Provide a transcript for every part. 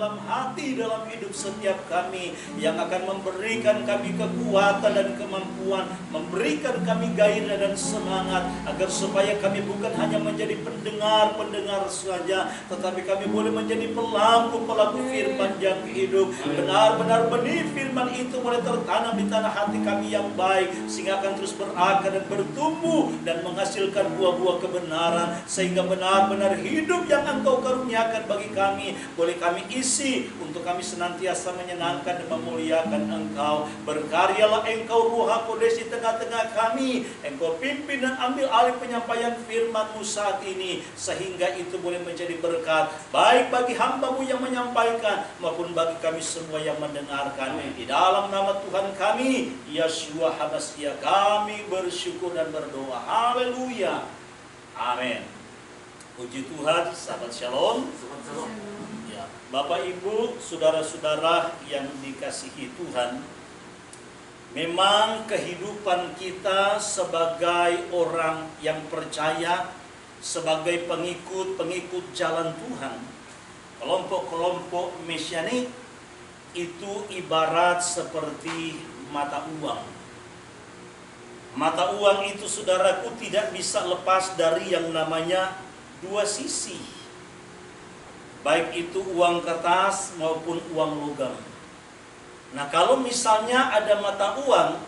dalam hati, dalam hidup setiap kami, yang akan memberikan kami kekuatan dan kemampuan, memberikan kami gairah dan semangat, agar supaya kami bukan hanya menjadi pendengar-pendengar saja, tetapi kami boleh menjadi pelaku-pelaku firman yang hidup. Benar-benar benih firman itu boleh tertanam di tanah hati kami yang baik, sehingga akan terus berakar dan bertumbuh dan menghasilkan buah-buah kebenaran, sehingga benar-benar hidup yang Engkau karuniakan bagi kami boleh kami isi untuk kami senantiasa menyenangkan dan memuliakan Engkau. Berkaryalah Engkau Ruh Kudus di tengah-tengah kami. Engkau pimpin dan ambil alih penyampaian firman-Mu saat ini, sehingga itu boleh menjadi berkat baik bagi hamba-Mu yang menyampaikan maupun bagi kami semua yang mendengarkan. Di dalam nama Tuhan kami Yeshua HaMashiach kami bersyukur dan berdoa. Haleluya. Amin. Puji Tuhan, sahabat Shalom. Ya, Bapak Ibu, saudara-saudara yang dikasihi Tuhan, memang kehidupan kita sebagai orang yang percaya, sebagai pengikut jalan Tuhan, kelompok-kelompok mesianik itu ibarat seperti mata uang. Mata uang itu, saudaraku, tidak bisa lepas dari yang namanya dua sisi, baik itu uang kertas maupun uang logam. Nah, kalau misalnya ada mata uang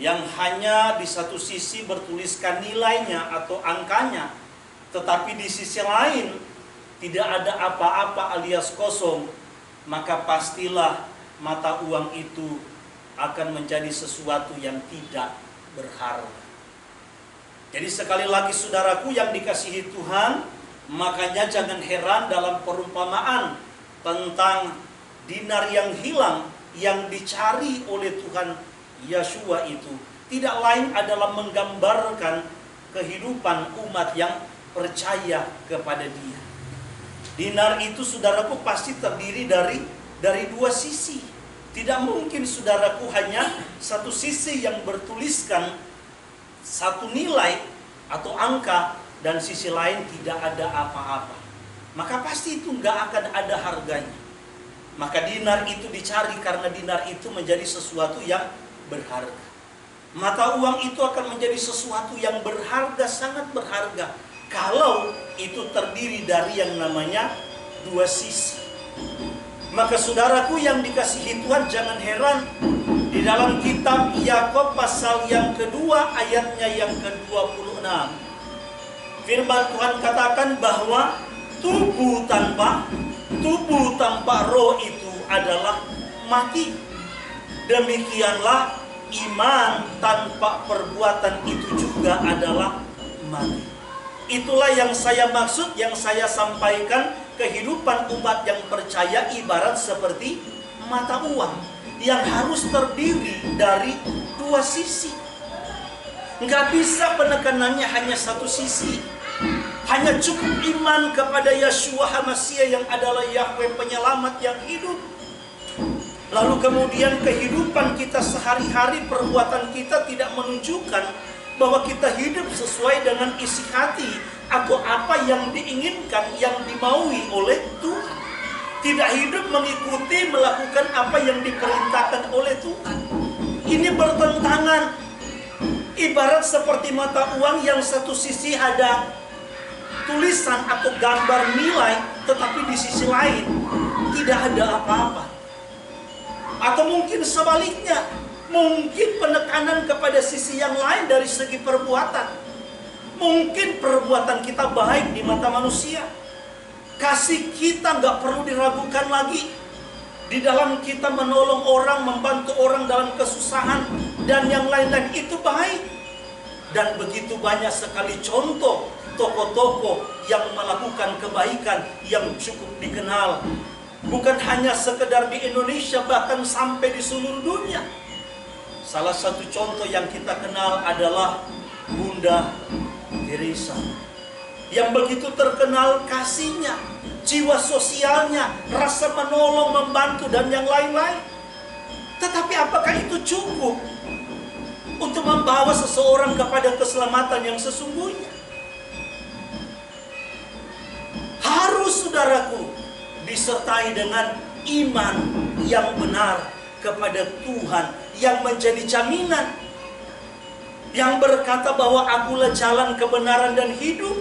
yang hanya di satu sisi bertuliskan nilainya atau angkanya, tetapi di sisi lain tidak ada apa-apa alias kosong, maka pastilah mata uang itu akan menjadi sesuatu yang tidak berharga. Jadi sekali lagi saudaraku yang dikasihi Tuhan, makanya jangan heran dalam perumpamaan tentang dinar yang hilang yang dicari oleh Tuhan Yeshua itu tidak lain adalah menggambarkan kehidupan umat yang percaya kepada Dia. Dinar itu, saudaraku, pasti terdiri dari dua sisi. Tidak mungkin, saudaraku, hanya satu sisi yang bertuliskan satu nilai atau angka dan sisi lain tidak ada apa-apa. Maka pasti itu nggak akan ada harganya. Maka dinar itu dicari karena dinar itu menjadi sesuatu yang berharga. Mata uang itu akan menjadi sesuatu yang berharga, sangat berharga, kalau itu terdiri dari yang namanya dua sisi. Maka saudaraku yang dikasihi Tuhan, jangan heran di dalam kitab Yakub pasal yang kedua ayatnya yang ke-26, firman Tuhan katakan bahwa tubuh tanpa roh itu adalah mati. Demikianlah iman tanpa perbuatan itu juga adalah mati. Itulah yang saya maksud, yang saya sampaikan, kehidupan umat yang percaya ibarat seperti mata uang yang harus terdiri dari dua sisi. Nggak bisa penekanannya hanya satu sisi. Hanya cukup iman kepada Yeshua HaMashiach yang adalah Yahweh penyelamat yang hidup. Lalu kemudian kehidupan kita sehari-hari, perbuatan kita tidak menunjukkan bahwa kita hidup sesuai dengan isi hati atau apa yang diinginkan, yang dimaui oleh Tuhan. Tidak hidup mengikuti, melakukan apa yang diperintahkan oleh Tuhan. Ini bertentangan. Ibarat seperti mata uang yang satu sisi ada tulisan atau gambar nilai, tetapi di sisi lain tidak ada apa-apa. Atau mungkin sebaliknya, mungkin penekanan kepada sisi yang lain dari segi perbuatan. Mungkin perbuatan kita baik di mata manusia. Kasih kita nggak perlu diragukan lagi. Di dalam kita menolong orang, membantu orang dalam kesusahan, dan yang lain-lain itu baik. Dan begitu banyak sekali contoh tokoh-tokoh yang melakukan kebaikan yang cukup dikenal. Bukan hanya sekedar di Indonesia, bahkan sampai di seluruh dunia. Salah satu contoh yang kita kenal adalah Bunda Teresa, yang begitu terkenal kasihnya, jiwa sosialnya, rasa menolong, membantu, dan yang lain-lain. Tetapi apakah itu cukup untuk membawa seseorang kepada keselamatan yang sesungguhnya? Harus, saudaraku, disertai dengan iman yang benar kepada Tuhan yang menjadi jaminan, yang berkata bahwa akulah jalan, kebenaran, dan hidup.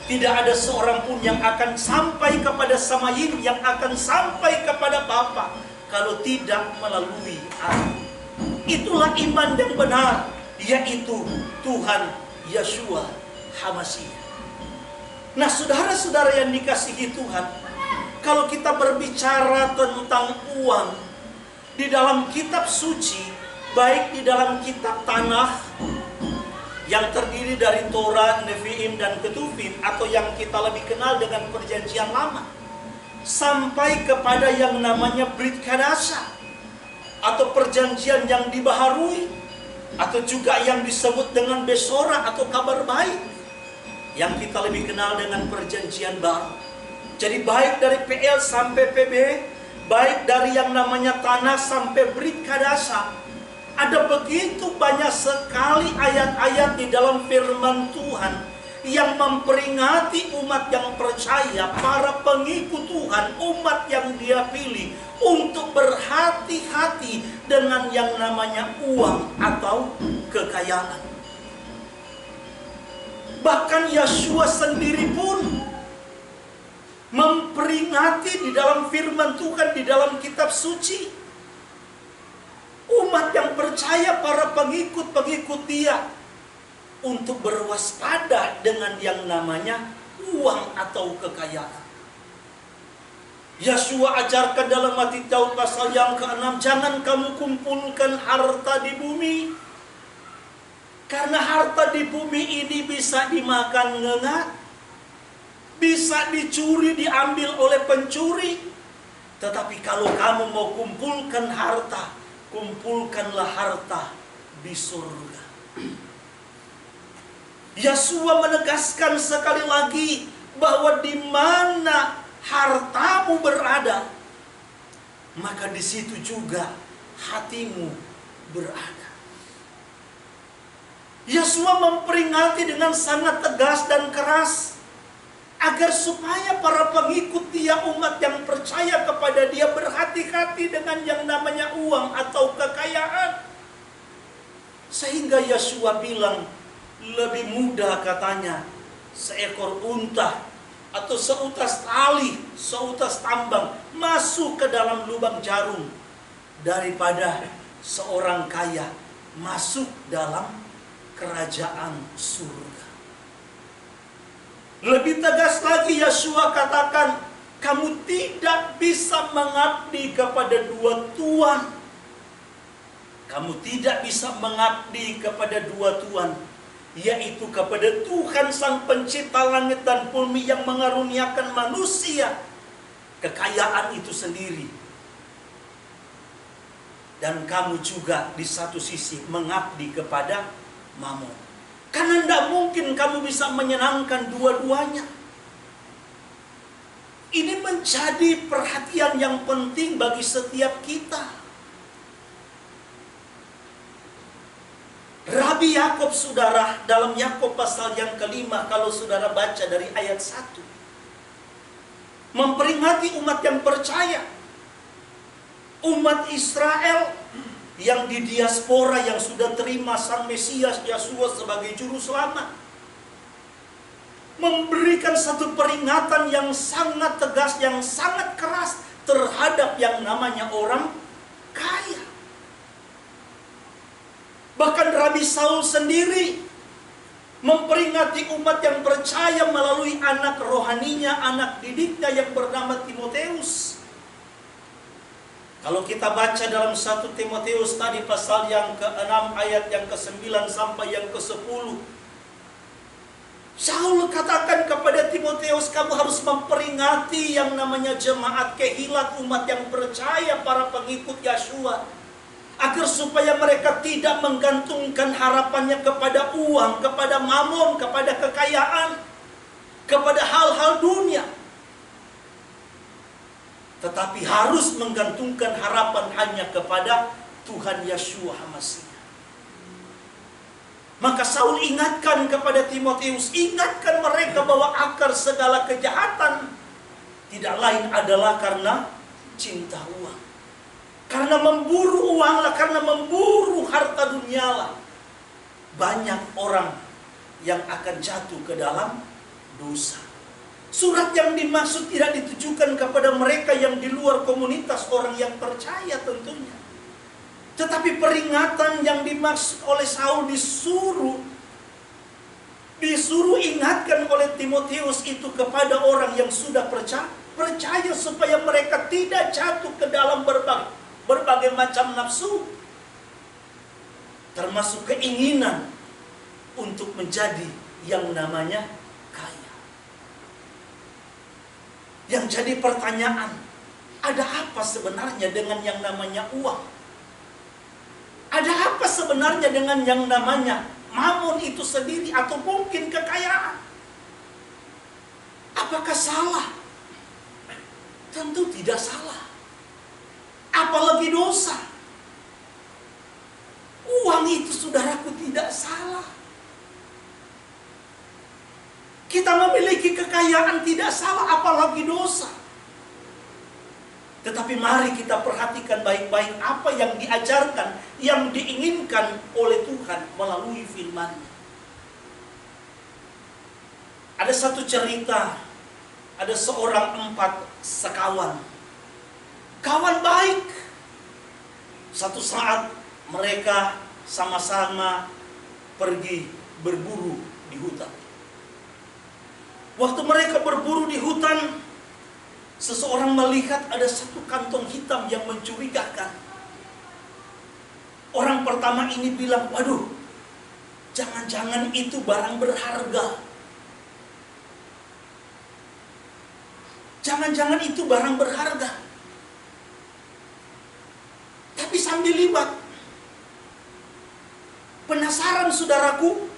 Tidak ada seorang pun yang akan sampai kepada Samayim, yang akan sampai kepada Bapa, kalau tidak melalui aku. Itulah iman yang benar, yaitu Tuhan Yeshua HaMashiach. Nah, saudara-saudara yang dikasihi Tuhan, kalau kita berbicara tentang uang di dalam kitab suci, baik di dalam kitab Tanakh yang terdiri dari Torah, Nevi'im, dan Ketuvim, atau yang kita lebih kenal dengan Perjanjian Lama, sampai kepada yang namanya Brit Kadasha, atau perjanjian yang dibaharui, atau juga yang disebut dengan Besora atau kabar baik, yang kita lebih kenal dengan Perjanjian Baru. Jadi baik dari PL sampai PB, baik dari yang namanya Tanakh sampai Brit Kadasha, ada begitu banyak sekali ayat-ayat di dalam firman Tuhan yang memperingati umat yang percaya, para pengikut Tuhan, umat yang Dia pilih, untuk berhati-hati dengan yang namanya uang atau kekayaan. Bahkan Yeshua sendiri pun memperingati di dalam firman Tuhan, di dalam kitab suci, umat yang percaya, para pengikut-pengikut Dia, untuk berwaspada dengan yang namanya uang atau kekayaan. Yeshua ajarkan dalam Matius pasal yang ke-6, jangan kamu kumpulkan harta di bumi, karena harta di bumi ini bisa dimakan ngengat, bisa dicuri, diambil oleh pencuri. Tetapi kalau kamu mau kumpulkan harta, kumpulkanlah harta di surga. Yeshua menegaskan sekali lagi bahwa di mana hartamu berada, maka di situ juga hatimu berada. Yeshua memperingati dengan sangat tegas dan keras agar supaya para pengikut Dia, umat yang percaya kepada Dia, berhati-hati dengan yang namanya uang atau kekayaan. Sehingga Yeshua bilang, lebih mudah katanya seekor unta atau seutas tali, seutas tambang masuk ke dalam lubang jarum daripada seorang kaya masuk dalam kerajaan surga. Lebih tegas lagi Yeshua katakan, kamu tidak bisa mengabdi kepada dua tuan. Kamu tidak bisa mengabdi kepada dua tuan, yaitu kepada Tuhan Sang Pencipta langit dan bumi yang mengaruniakan manusia kekayaan itu sendiri. Dan kamu juga di satu sisi mengabdi kepada Mamon. Karena tidak mungkin kamu bisa menyenangkan dua-duanya. Ini menjadi perhatian yang penting bagi setiap kita. Rabi Yakob, saudara, dalam Yakob pasal yang kelima, kalau saudara baca dari ayat 1, memperingati umat yang percaya, umat Israel yang di diaspora, yang sudah terima Sang Mesias Yeshua sebagai juru selamat, memberikan satu peringatan yang sangat tegas, yang sangat keras terhadap yang namanya orang kaya. Bahkan Rabi Saul sendiri memperingati umat yang percaya melalui anak rohaninya, anak didiknya yang bernama Timoteus. Kalau kita baca dalam 1 Timoteus tadi pasal yang ke-6 ayat yang ke-9 sampai yang ke-10, Saul katakan kepada Timoteus, kamu harus memperingati yang namanya jemaat kehilat, umat yang percaya, para pengikut Yeshua, agar supaya mereka tidak menggantungkan harapannya kepada uang, kepada mamon, kepada kekayaan, kepada hal-hal dunia, tetapi harus menggantungkan harapan hanya kepada Tuhan Yeshua HaMashiach. Maka Saul ingatkan kepada Timoteus, ingatkan mereka bahwa akar segala kejahatan tidak lain adalah karena cinta uang. Karena memburu uang lah, karena memburu harta dunia lah, banyak orang yang akan jatuh ke dalam dosa. Surat yang dimaksud tidak ditujukan kepada mereka yang di luar komunitas orang yang percaya tentunya. Tetapi peringatan yang dimaksud oleh Saul disuruh ingatkan oleh Timotius itu kepada orang yang sudah percaya supaya mereka tidak jatuh ke dalam berbagai macam nafsu, termasuk keinginan untuk menjadi yang namanya kaya. Yang jadi pertanyaan, ada apa sebenarnya dengan yang namanya uang? Ada apa sebenarnya dengan yang namanya mamon itu sendiri atau mungkin kekayaan? Apakah salah? Tentu tidak salah. Apalagi dosa. Uang itu, saudaraku, tidak salah. Kita memiliki kekayaan tidak salah, apalagi dosa. Tetapi mari kita perhatikan baik-baik apa yang diajarkan, yang diinginkan oleh Tuhan melalui firman-Nya. Ada satu cerita, ada seorang 4 sekawan. Kawan baik. Satu saat mereka sama-sama pergi berburu di hutan. Waktu mereka berburu di hutan, seseorang melihat ada satu kantong hitam yang mencurigakan. Orang pertama ini bilang, waduh, jangan-jangan itu barang berharga. Jangan-jangan itu barang berharga. Tapi sambil libat, penasaran saudaraku,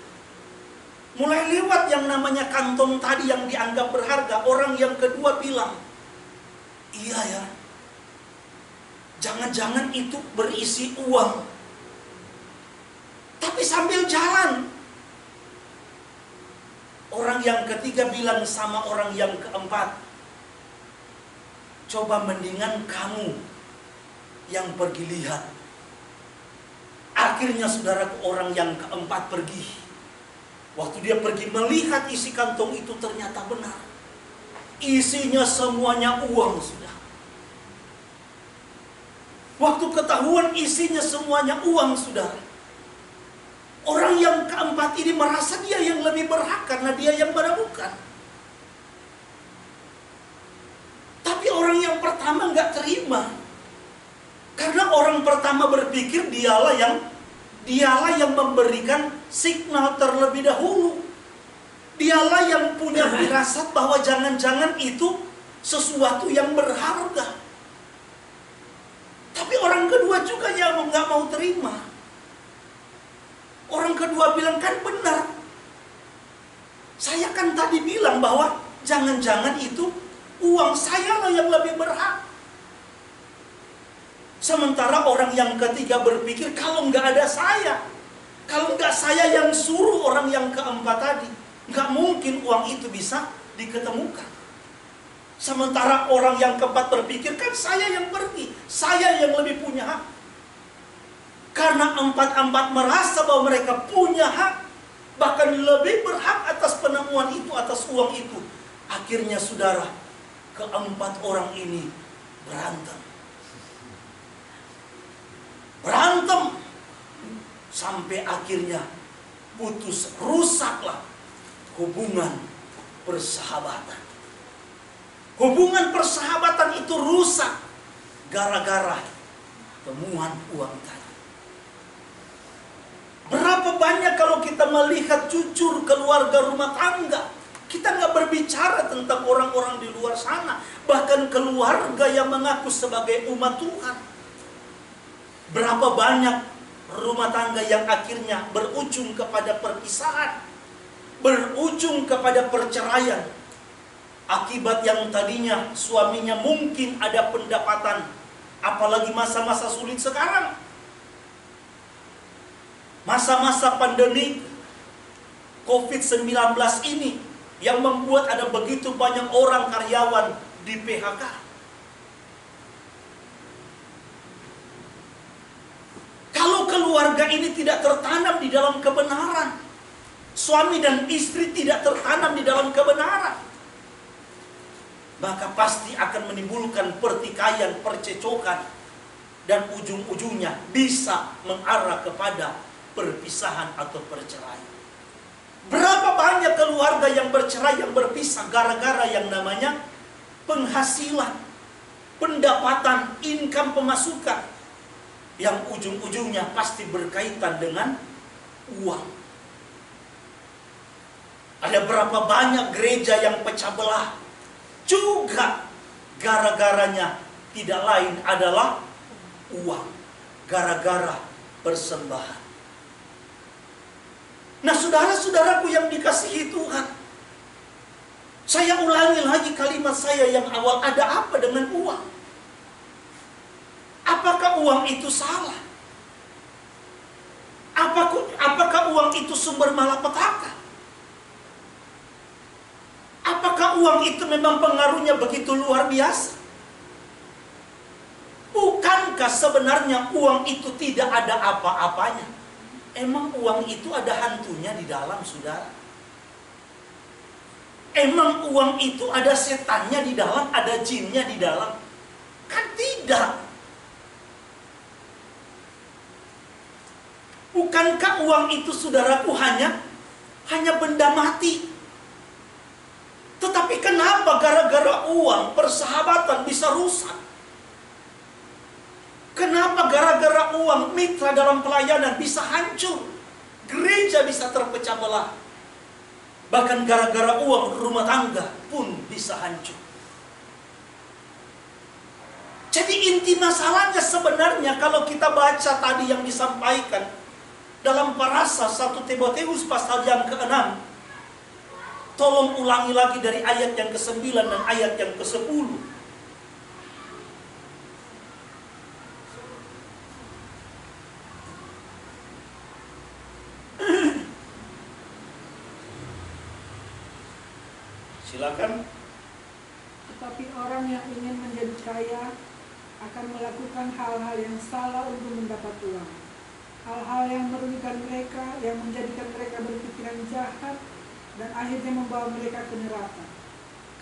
mulai lewat yang namanya kantong tadi yang dianggap berharga. Orang yang kedua bilang, iya ya, jangan-jangan itu berisi uang. Tapi sambil jalan, orang yang ketiga bilang sama orang yang keempat, coba mendingan kamu yang pergi lihat. Akhirnya saudaraku, orang yang keempat pergi. Waktu dia pergi melihat isi kantong itu, ternyata benar. Isinya semuanya uang, sudah. Waktu ketahuan isinya semuanya uang, saudara, orang yang keempat ini merasa dia yang lebih berhak karena dia yang menemukan. Tapi orang yang pertama nggak terima, karena orang pertama berpikir dialah yang memberikan signal terlebih dahulu. Dialah yang punya firasat bahwa jangan-jangan itu sesuatu yang berharga. Tapi orang kedua juga yang nggak mau terima. Orang kedua bilang, kan benar. Saya kan tadi bilang bahwa jangan-jangan itu uang saya lah yang lebih berhak. Sementara orang yang ketiga berpikir, kalau nggak ada saya, kalau nggak saya yang suruh orang yang keempat tadi, nggak mungkin uang itu bisa diketemukan. Sementara orang yang keempat berpikir, kan saya yang pergi, saya yang lebih punya hak. Karena empat-empat merasa bahwa mereka punya hak, bahkan lebih berhak atas penemuan itu, atas uang itu. Akhirnya saudara, keempat orang ini berantem. Sampai akhirnya putus, rusaklah hubungan persahabatan. Hubungan persahabatan itu rusak gara-gara temuan uang tadi. Berapa banyak kalau kita melihat jujur keluarga rumah tangga, kita nggak berbicara tentang orang-orang di luar sana, bahkan keluarga yang mengaku sebagai umat Tuhan. Berapa banyak rumah tangga yang akhirnya berujung kepada perpisahan, berujung kepada perceraian. Akibat yang tadinya suaminya mungkin ada pendapatan, apalagi masa-masa sulit sekarang. Masa-masa pandemi COVID-19 ini yang membuat ada begitu banyak orang karyawan di PHK. Kalau keluarga ini tidak tertanam di dalam kebenaran, suami dan istri tidak tertanam di dalam kebenaran, maka pasti akan menimbulkan pertikaian, percecokan, dan ujung-ujungnya bisa mengarah kepada perpisahan atau perceraian. Berapa banyak keluarga yang bercerai, yang berpisah gara-gara yang namanya penghasilan, pendapatan, income, pemasukan, yang ujung-ujungnya pasti berkaitan dengan uang. Ada berapa banyak gereja yang pecah belah juga gara-garanya tidak lain adalah uang, gara-gara persembahan. Nah, saudara-saudaraku yang dikasihi Tuhan, saya ulangi lagi kalimat saya yang awal, ada apa dengan uang? Apakah uang itu salah? Apakah uang itu sumber malapetaka? Apakah uang itu memang pengaruhnya begitu luar biasa? Bukankah sebenarnya uang itu tidak ada apa-apanya? Emang uang itu ada hantunya di dalam, saudara? Emang uang itu ada setannya di dalam, ada jinnya di dalam? Kan tidak. Bukankah uang itu, saudaraku, hanya benda mati? Tetapi kenapa gara-gara uang persahabatan bisa rusak? Kenapa gara-gara uang mitra dalam pelayanan bisa hancur? Gereja bisa terpecah belah. Bahkan gara-gara uang rumah tangga pun bisa hancur. Jadi inti masalahnya sebenarnya kalau kita baca tadi yang disampaikan dalam parasa 1 Timotius pasal yang ke-6, tolong ulangi lagi dari ayat yang ke-9 dan ayat yang ke-10. Silakan. Tetapi orang yang ingin menjadi kaya akan melakukan hal-hal yang salah untuk mendapat uang. Hal-hal yang merugikan mereka, yang menjadikan mereka berpikiran jahat, dan akhirnya membawa mereka ke neraka.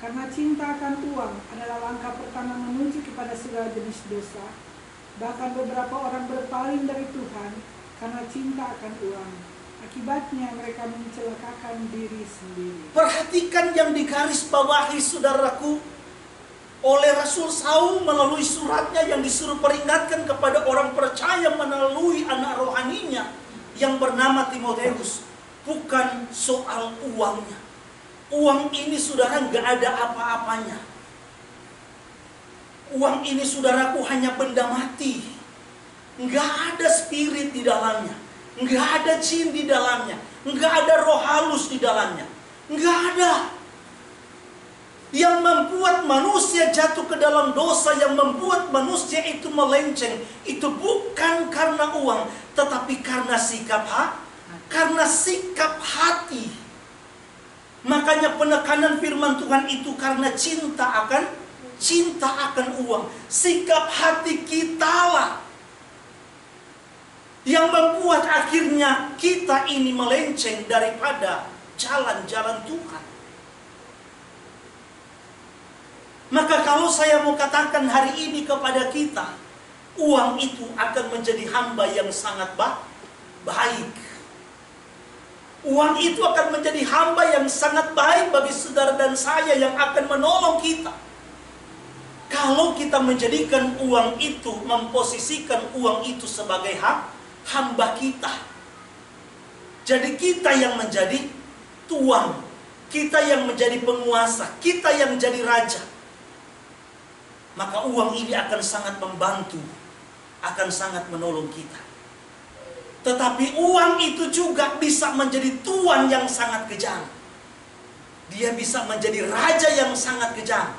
Karena cinta akan uang adalah langkah pertama menuju kepada segala jenis dosa. Bahkan beberapa orang berpaling dari Tuhan karena cinta akan uang. Akibatnya mereka mencelakakan diri sendiri. Perhatikan yang digarisbawahi, saudaraku, oleh Rasul Saul melalui suratnya yang disuruh peringatkan kepada orang percaya melalui anak rohaninya yang bernama Timotius. Bukan soal uangnya. Uang ini, saudara, nggak ada apa-apanya. Uang ini, saudaraku, hanya benda mati. Nggak ada spirit di dalamnya. Nggak ada jin di dalamnya. Nggak ada roh halus di dalamnya. Nggak ada. Yang membuat manusia jatuh ke dalam dosa, yang membuat manusia itu melenceng, itu bukan karena uang, tetapi karena sikap hati. Makanya penekanan firman Tuhan itu karena cinta akan uang. Sikap hati kita lah yang membuat akhirnya kita ini melenceng daripada jalan-jalan Tuhan. Maka kalau saya mau katakan hari ini kepada kita, uang itu akan menjadi hamba yang sangat baik. Uang itu akan menjadi hamba yang sangat baik bagi saudara dan saya yang akan menolong kita. Kalau kita menjadikan uang itu, memposisikan uang itu sebagai hamba kita. Jadi kita yang menjadi tuan, kita yang menjadi penguasa, kita yang menjadi raja. Maka uang ini akan sangat membantu, akan sangat menolong kita. Tetapi uang itu juga bisa menjadi tuan yang sangat kejam. Dia bisa menjadi raja yang sangat kejam.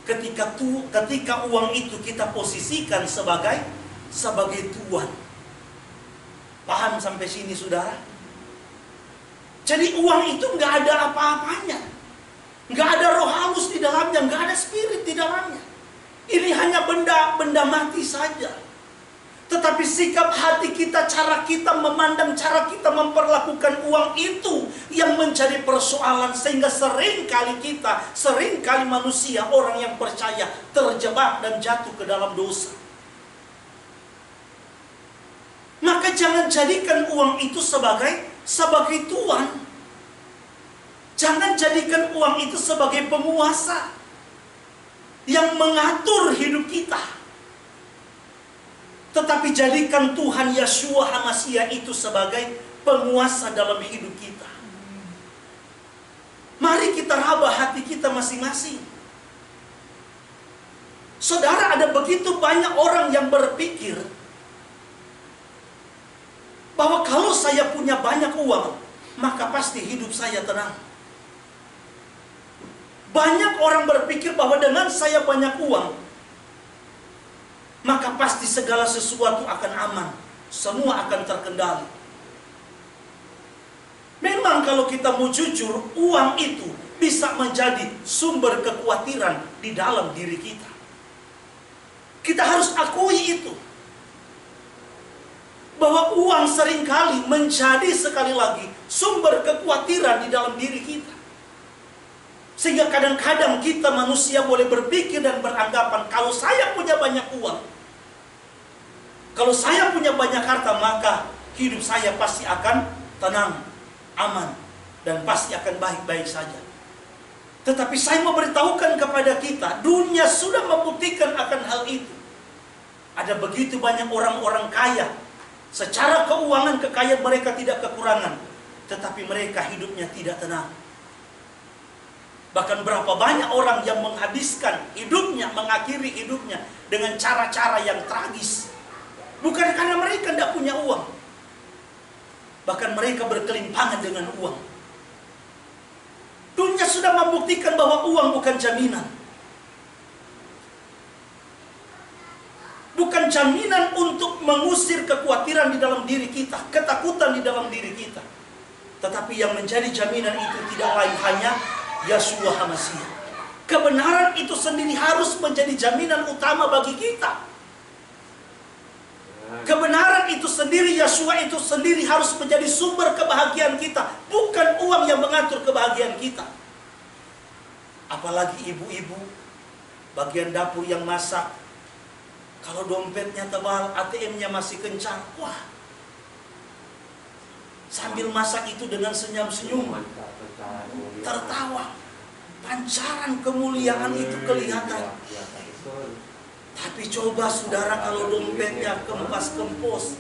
Ketika uang itu kita posisikan sebagai tuan. Paham sampai sini, saudara? Jadi uang itu nggak ada apa-apanya. Nggak ada roh halus di dalamnya, nggak ada spirit di dalamnya. Ini hanya benda mati saja. Tetapi sikap hati kita, cara kita memandang, cara kita memperlakukan uang itu yang menjadi persoalan. Sehingga seringkali manusia, orang yang percaya terjebak dan jatuh ke dalam dosa. Maka jangan jadikan uang itu sebagai Tuhan. Jangan jadikan uang itu sebagai penguasa yang mengatur hidup kita. Tetapi jadikan Tuhan Yeshua HaMasyiah itu sebagai penguasa dalam hidup kita. Mari kita raba hati kita masing-masing. Saudara, ada begitu banyak orang yang berpikir bahwa kalau saya punya banyak uang, maka pasti hidup saya tenang. Banyak orang berpikir bahwa dengan saya banyak uang, maka pasti segala sesuatu akan aman. Semua akan terkendali. Memang kalau kita mau jujur, uang itu bisa menjadi sumber kekhawatiran di dalam diri kita. Kita harus akui itu. Bahwa uang seringkali menjadi sekali lagi sumber kekhawatiran di dalam diri kita. Sehingga kadang-kadang kita manusia boleh berpikir dan beranggapan, kalau saya punya banyak uang, kalau saya punya banyak harta, maka hidup saya pasti akan tenang, aman, dan pasti akan baik-baik saja. Tetapi saya mau beritahukan kepada kita, dunia sudah membuktikan akan hal itu. Ada begitu banyak orang-orang kaya, secara keuangan kekayaan mereka tidak kekurangan, tetapi mereka hidupnya tidak tenang. Bahkan berapa banyak orang yang menghabiskan hidupnya, mengakhiri hidupnya dengan cara-cara yang tragis. Bukan karena mereka tidak punya uang. Bahkan mereka berkelimpangan dengan uang. Dunia sudah membuktikan bahwa uang bukan jaminan. Bukan jaminan untuk mengusir kekhawatiran di dalam diri kita, ketakutan di dalam diri kita. Tetapi yang menjadi jaminan itu tidak lain hanya Yeshua HaMasyiah. Kebenaran itu sendiri harus menjadi jaminan utama bagi kita. Kebenaran itu sendiri, Yeshua itu sendiri harus menjadi sumber kebahagiaan kita. Bukan uang yang mengatur kebahagiaan kita. Apalagi ibu-ibu bagian dapur yang masak, kalau dompetnya tebal, ATM-nya masih kencang, wah, sambil masak itu dengan senyum-senyum, tertawa, pancaran kemuliaan itu kelihatan. Tapi coba saudara kalau dompetnya kempas-kempos,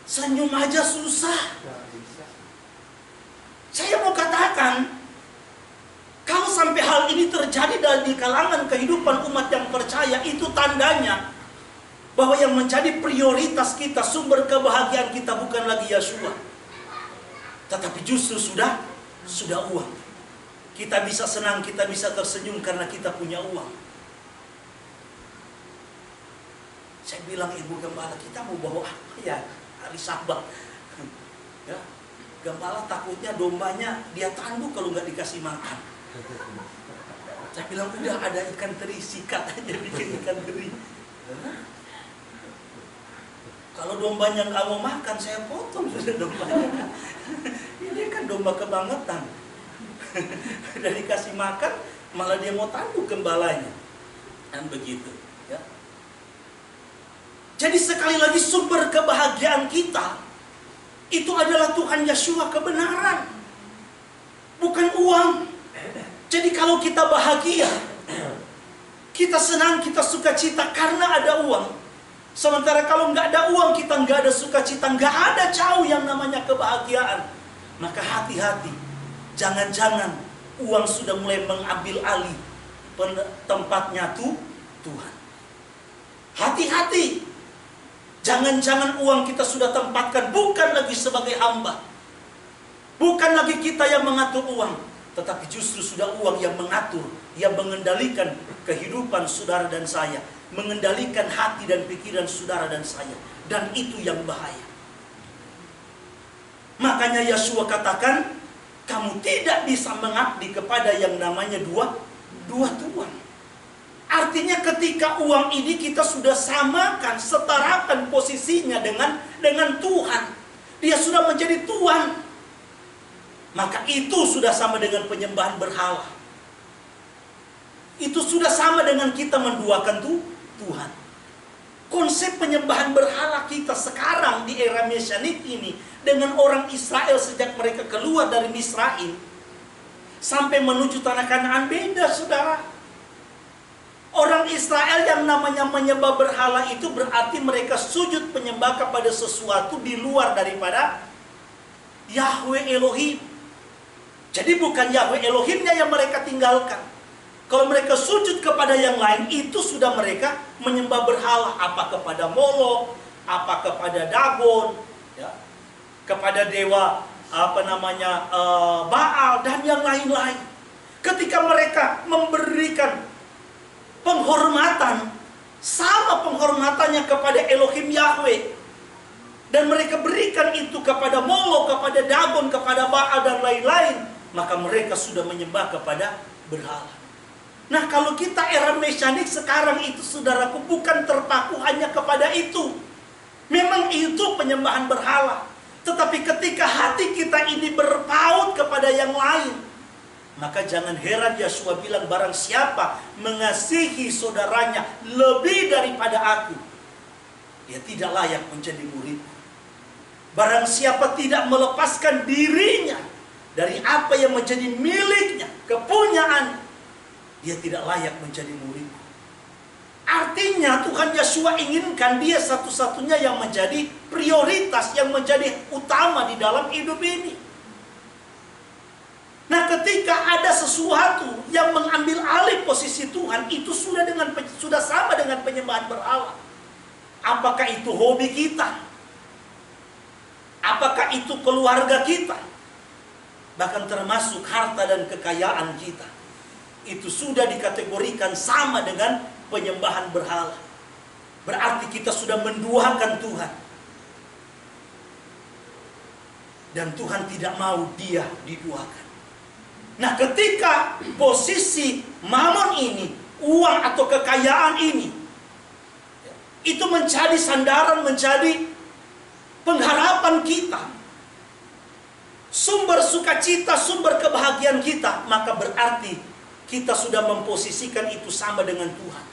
senyum aja susah. Saya mau katakan, kalau sampai hal ini terjadi di kalangan kehidupan umat yang percaya, itu tandanya bahwa yang menjadi prioritas kita, sumber kebahagiaan kita bukan lagi Yeshua, tetapi justru sudah uang. Kita bisa senang, kita bisa tersenyum karena kita punya uang. Saya bilang, Ibu Gembala, kita mau bawa apa ya hari Sabat? Ya, Gembala takutnya dombanya dia tanduk kalau nggak dikasih makan. Saya bilang, udah ada ikan teri, sikat aja bikin ikan teri. Kalau dombanya nggak mau makan, saya potong sudah dombanya. Ini kan domba kebangetan. Udah dikasih makan, malah dia mau tanduk gembalanya. Dan begitu. Ya. Jadi sekali lagi sumber kebahagiaan kita itu adalah Tuhan Yeshua, kebenaran, bukan uang. Jadi kalau kita bahagia, kita senang, kita sukacita karena ada uang. Sementara kalau nggak ada uang, kita nggak ada sukacita, nggak ada jauh yang namanya kebahagiaan. Maka hati-hati, jangan-jangan uang sudah mulai mengambil alih tempatnya Tuhan. Hati-hati, jangan-jangan uang kita sudah tempatkan bukan lagi sebagai hamba, bukan lagi kita yang mengatur uang, tetapi justru sudah uang yang mengatur, yang mengendalikan kehidupan saudara dan saya, mengendalikan hati dan pikiran saudara dan saya. Dan itu yang bahaya. Makanya Yeshua katakan, kamu tidak bisa mengabdi kepada yang namanya dua tuan. Artinya ketika uang ini kita sudah samakan, setarakan posisinya dengan Tuhan. Dia sudah menjadi Tuhan. Maka itu sudah sama dengan penyembahan berhala. Itu sudah sama dengan kita menduakan Tuhan. Konsep penyembahan berhala kita sekarang di era Mesianik ini dengan orang Israel sejak mereka keluar dari Misraim sampai menuju tanah Kanaan beda, saudara. Orang Israel yang namanya menyembah berhala itu berarti mereka sujud penyembah kepada sesuatu di luar daripada Yahweh Elohim. Jadi bukan Yahweh Elohimnya yang mereka tinggalkan. Kalau mereka sujud kepada yang lain, itu sudah mereka menyembah berhala. Apa kepada Molok, apa kepada Dagon, ya, kepada dewa Baal dan yang lain-lain. Ketika mereka memberikan penghormatan, sama penghormatannya kepada Elohim Yahweh, dan mereka berikan itu kepada Molok, kepada Dagon, kepada Baal dan lain-lain, maka mereka sudah menyembah kepada berhala. Nah, kalau kita era Mesianik sekarang itu, saudaraku, bukan terpaku hanya kepada itu. Memang itu penyembahan berhala. Tetapi ketika hati kita ini berpaut kepada yang lain, maka jangan heran Yeshua bilang, barang siapa mengasihi saudaranya lebih daripada aku, dia tidak layak menjadi muridku. Barang siapa tidak melepaskan dirinya dari apa yang menjadi miliknya, kepunyaannya, dia tidak layak menjadi muridku. Artinya Tuhan Yeshua inginkan dia satu-satunya yang menjadi prioritas, yang menjadi utama di dalam hidup ini. Nah, ketika ada sesuatu yang mengambil alih posisi Tuhan, itu sudah sama dengan penyembahan berhala. Apakah itu hobi kita? Apakah itu keluarga kita? Bahkan termasuk harta dan kekayaan kita. Itu sudah dikategorikan sama dengan penyembahan berhala. Berarti kita sudah menduakan Tuhan. Dan Tuhan tidak mau dia diduakan. Nah, ketika posisi mamon ini, uang atau kekayaan ini, itu menjadi sandaran, menjadi pengharapan kita, sumber sukacita, sumber kebahagiaan kita, maka berarti kita sudah memposisikan itu sama dengan Tuhan.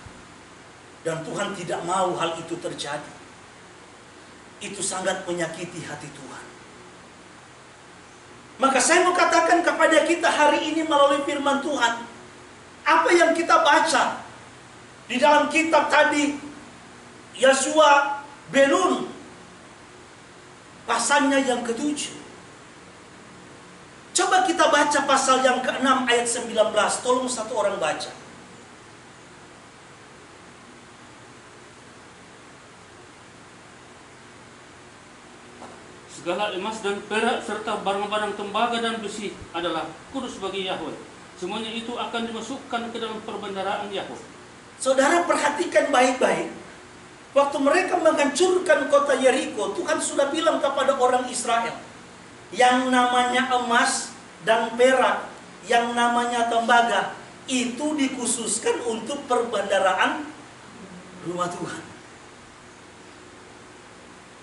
Dan Tuhan tidak mau hal itu terjadi. Itu sangat menyakiti hati Tuhan. Maka saya mau katakan kepada kita hari ini melalui firman Tuhan, apa yang kita baca di dalam kitab tadi, Yeshua ben Nun, pasalnya yang ke-7. Coba kita baca pasal yang ke-6 ayat 19. Tolong satu orang baca. Segala emas dan perak serta barang-barang tembaga dan besi adalah kudus bagi Yahweh. Semuanya itu akan dimasukkan ke dalam perbendaharaan Yahweh. Saudara perhatikan baik-baik. Waktu mereka menghancurkan kota Yeriko, Tuhan sudah bilang kepada orang Israel, yang namanya emas dan perak, yang namanya tembaga, itu dikhususkan untuk perbendaharaan rumah Tuhan.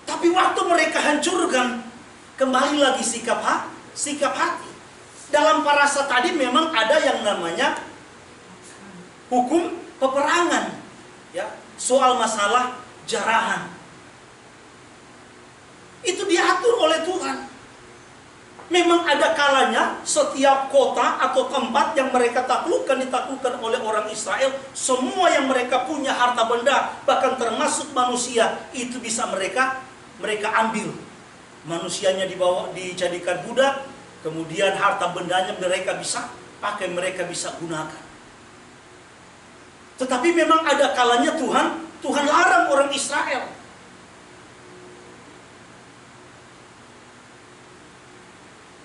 Tapi waktu mereka hancurkan, kembali lagi sikap hati. Dalam parasat tadi memang ada yang namanya hukum peperangan, ya, soal masalah jarahan. Itu diatur oleh Tuhan. Memang ada kalanya setiap kota atau tempat yang mereka ditaklukkan oleh orang Israel, semua yang mereka punya harta benda, bahkan termasuk manusia, itu bisa mereka ambil. Manusianya dibawa dijadikan budak, kemudian harta bendanya mereka bisa pakai, mereka bisa gunakan. Tetapi memang ada kalanya Tuhan larang orang Israel.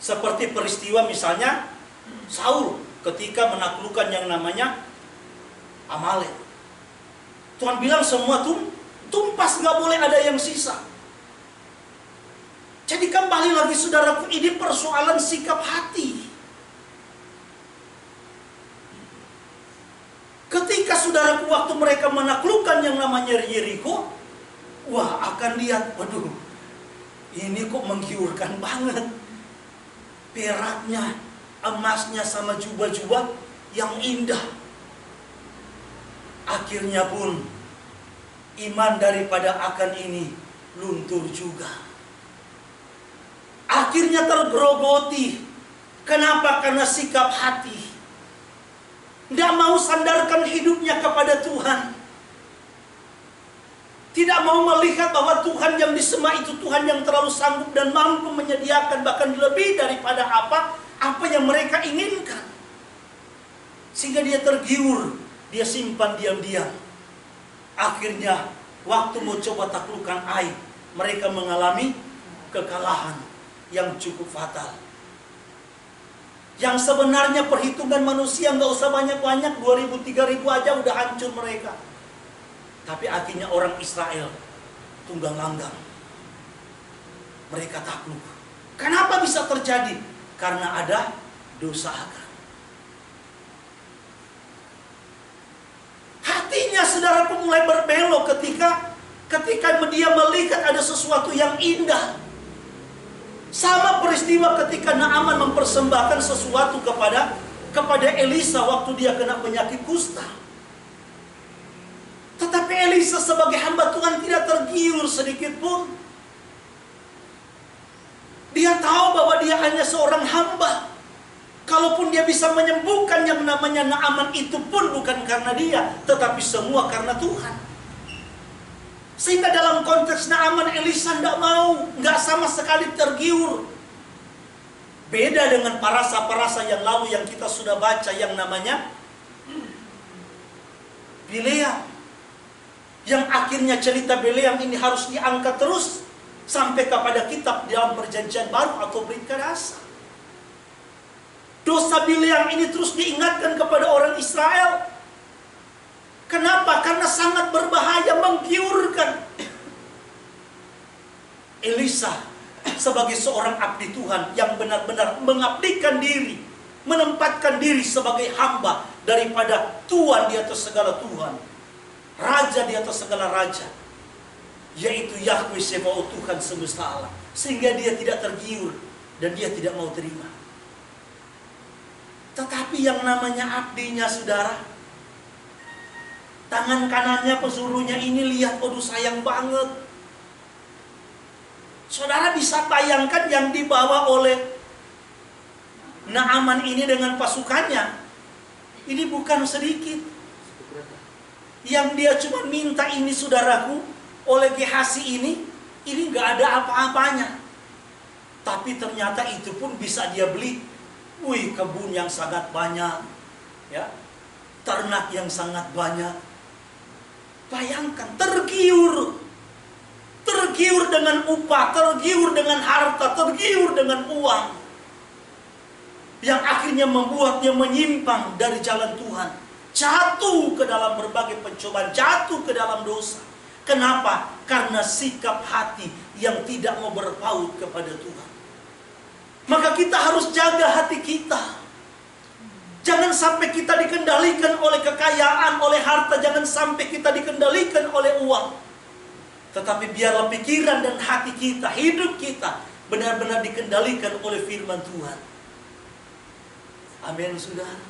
Seperti peristiwa misalnya Saul ketika menaklukkan yang namanya Amalek. Tuhan bilang semua tumpas, nggak boleh ada yang sisa. Jadi kembali lagi saudaraku, ini persoalan sikap hati. Ketika saudaraku waktu mereka menaklukkan yang namanya Yeriko, wah akan lihat, waduh, ini kok menggiurkan banget. Peraknya, emasnya sama jubah-jubah yang indah. Akhirnya pun iman daripada Akan ini luntur juga. Akhirnya tergerogoti. Kenapa? Karena sikap hati. Tidak mau sandarkan hidupnya kepada Tuhan. Tidak mau melihat bahwa Tuhan yang disembah itu Tuhan yang terlalu sanggup dan mampu menyediakan bahkan lebih daripada apa yang mereka inginkan. Sehingga dia tergiur, dia simpan diam-diam. Akhirnya waktu mau coba taklukkan Ai, mereka mengalami kekalahan yang cukup fatal. Yang sebenarnya perhitungan manusia nggak usah banyak-banyak, 2000-3000 aja udah hancur mereka. Tapi akhirnya orang Israel tunggang langgang. Mereka takluk. Kenapa bisa terjadi? Karena ada dosa Hagar. Hatinya saudara mulai berbelok ketika dia melihat ada sesuatu yang indah. Sama peristiwa ketika Naaman mempersembahkan sesuatu kepada Elisa waktu dia kena penyakit kusta. Tetapi Elisa sebagai hamba Tuhan tidak tergiur sedikit pun. Dia tahu bahwa dia hanya seorang hamba. Kalaupun dia bisa menyembuhkan yang namanya Naaman, itu pun bukan karena dia, tetapi semua karena Tuhan. Sehingga dalam konteks Naaman, Elisa tidak mau, nggak sama sekali tergiur. Beda dengan parasa-parasa yang lalu yang kita sudah baca yang namanya Bileam. Yang akhirnya cerita Bileam ini harus diangkat terus sampai kepada kitab dalam perjanjian baru atau Brit Kadasa. Dosa Bileam ini terus diingatkan kepada orang Israel. Kenapa? Karena sangat berbahaya, menggiurkan. Elisa sebagai seorang abdi Tuhan yang benar-benar mengabdikan diri, menempatkan diri sebagai hamba daripada Tuhan di atas segala Tuhan, Raja di atas segala raja, yaitu Yahweh Sebaot, Tuhan semesta alam. Sehingga dia tidak tergiur dan dia tidak mau terima. Tetapi yang namanya abdinya saudara, tangan kanannya pesuruhnya ini lihat, aduh sayang banget. Saudara bisa bayangkan yang dibawa oleh Naaman ini dengan pasukannya. Ini bukan sedikit. Yang dia cuma minta ini saudaraku, oleh Gehazi ini gak ada apa-apanya. Tapi ternyata itu pun bisa dia beli. Wih, kebun yang sangat banyak, ya, ternak yang sangat banyak. Bayangkan, tergiur dengan upah, tergiur dengan harta, tergiur dengan uang, yang akhirnya membuatnya menyimpang dari jalan Tuhan, jatuh ke dalam berbagai pencobaan, jatuh ke dalam dosa. Kenapa? Karena sikap hati yang tidak mau berpaut kepada Tuhan. Maka kita harus jaga hati kita. Jangan sampai kita dikendalikan oleh kekayaan, oleh harta. Jangan sampai kita dikendalikan oleh uang. Tetapi biarlah pikiran dan hati kita, hidup kita benar-benar dikendalikan oleh firman Tuhan. Amin, saudara.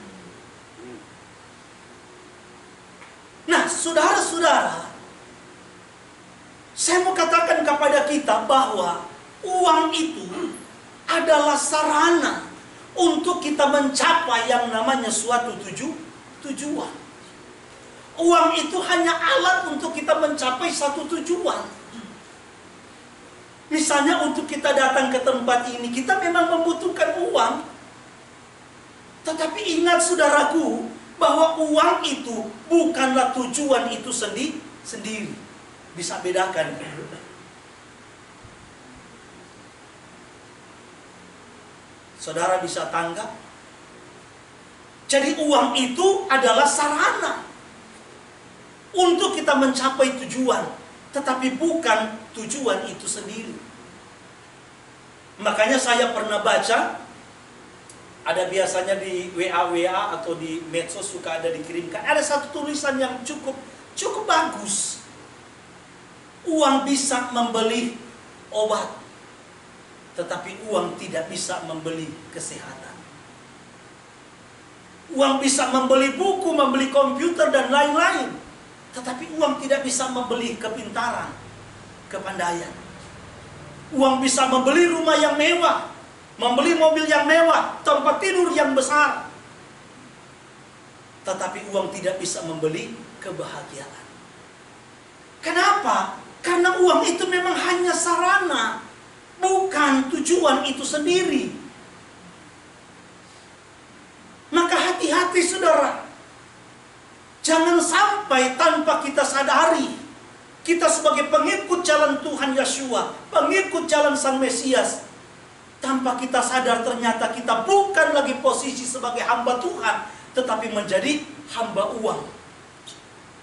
Nah, saudara-saudara, saya mau katakan kepada kita bahwa uang itu adalah sarana untuk kita mencapai yang namanya suatu tujuan. Uang itu hanya alat untuk kita mencapai satu tujuan. Misalnya untuk kita datang ke tempat ini, kita memang membutuhkan uang. Tetapi ingat saudaraku, bahwa uang itu bukanlah tujuan itu sendiri. Bisa bedakan. Saudara bisa tanggap? Jadi uang itu adalah sarana untuk kita mencapai tujuan, tetapi bukan tujuan itu sendiri. Makanya saya pernah baca, ada biasanya di WA atau di medsos suka ada dikirimkan, ada satu tulisan yang cukup bagus. Uang bisa membeli obat, tetapi uang tidak bisa membeli kesehatan. Uang bisa membeli buku, membeli komputer dan lain-lain, tetapi uang tidak bisa membeli kepintaran, kepandaian. Uang bisa membeli rumah yang mewah, membeli mobil yang mewah, tempat tidur yang besar, tetapi uang tidak bisa membeli kebahagiaan. Kenapa? Karena uang itu memang hanya sarana, bukan tujuan itu sendiri. Maka hati-hati saudara, jangan sampai tanpa kita sadari, kita sebagai pengikut jalan Tuhan Yeshua, pengikut jalan Sang Mesias, tanpa kita sadar ternyata kita bukan lagi posisi sebagai hamba Tuhan, tetapi menjadi hamba uang.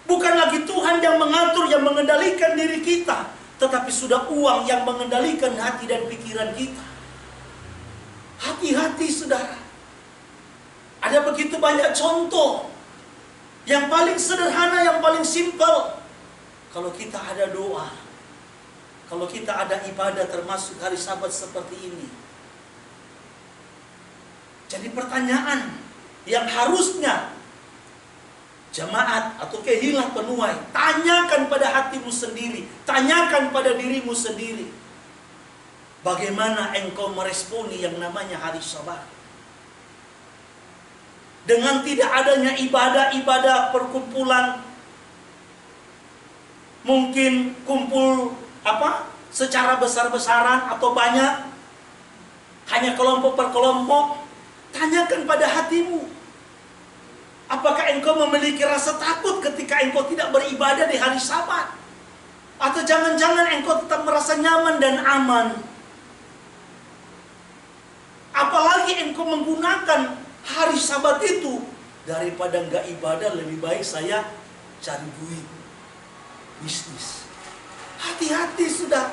Bukan lagi Tuhan yang mengatur, yang mengendalikan diri kita, tetapi sudah uang yang mengendalikan hati dan pikiran kita. Hati-hati saudara. Ada begitu banyak contoh. Yang paling sederhana, yang paling simpel. Kalau kita ada doa, kalau kita ada ibadah termasuk hari Sabat seperti ini. Jadi pertanyaan yang harusnya jemaat atau kehilah penuai, tanyakan pada hatimu sendiri, tanyakan pada dirimu sendiri. Bagaimana engkau meresponi yang namanya hari Sabat? Dengan tidak adanya ibadah-ibadah perkumpulan, mungkin kumpul secara besar-besaran atau banyak, hanya kelompok per kelompok, tanyakan pada hatimu. Apakah engkau memiliki rasa takut ketika engkau tidak beribadah di hari Sabat? Atau jangan-jangan engkau tetap merasa nyaman dan aman? Apalagi engkau menggunakan hari Sabat itu, daripada nggak ibadah lebih baik saya cari duit, bisnis. Hati-hati sudah.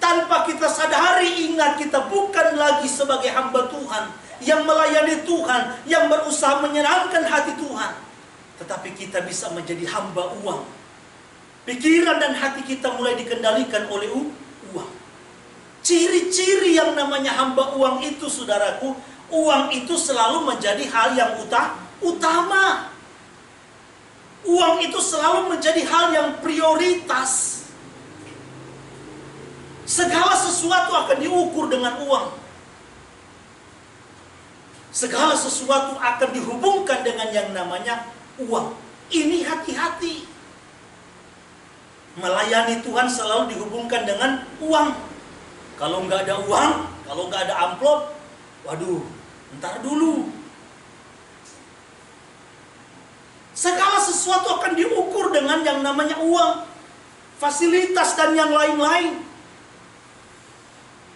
Tanpa kita sadari, ingat kita bukan lagi sebagai hamba Tuhan yang melayani Tuhan, yang berusaha menyenangkan hati Tuhan, tetapi kita bisa menjadi hamba uang. Pikiran dan hati kita mulai dikendalikan oleh uang. Ciri-ciri yang namanya hamba uang itu, saudaraku, uang itu selalu menjadi hal yang utama. Uang itu selalu menjadi hal yang prioritas. Segala sesuatu akan diukur dengan uang. Segala sesuatu akan dihubungkan dengan yang namanya uang. Ini hati-hati. Melayani Tuhan selalu dihubungkan dengan uang. Kalau nggak ada uang, kalau nggak ada amplop, waduh, ntar dulu. Segala sesuatu akan diukur dengan yang namanya uang, fasilitas dan yang lain-lain.